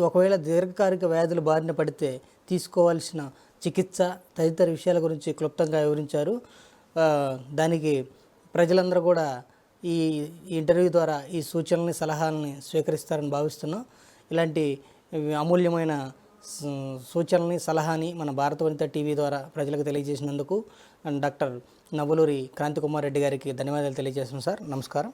ఒకవేళ దీర్ఘకాలిక వ్యాధులు బారిన పడితే తీసుకోవాల్సిన చికిత్స తదితర విషయాల గురించి క్లుప్తంగా వివరించారు. దానికి ప్రజలందరూ కూడా ఈ ఇంటర్వ్యూ ద్వారా ఈ సూచనల్ని, సలహాలని స్వీకరిస్తారని భావిస్తున్నాం. ఇలాంటి అమూల్యమైన సూచనల్ని, సలహాని మన భారతవనిత టీవీ ద్వారా ప్రజలకు తెలియజేసినందుకు డాక్టర్ నవ్వులూరి క్రాంతి కుమార్ రెడ్డి గారికి ధన్యవాదాలు తెలియజేస్తున్నాం సార్. నమస్కారం.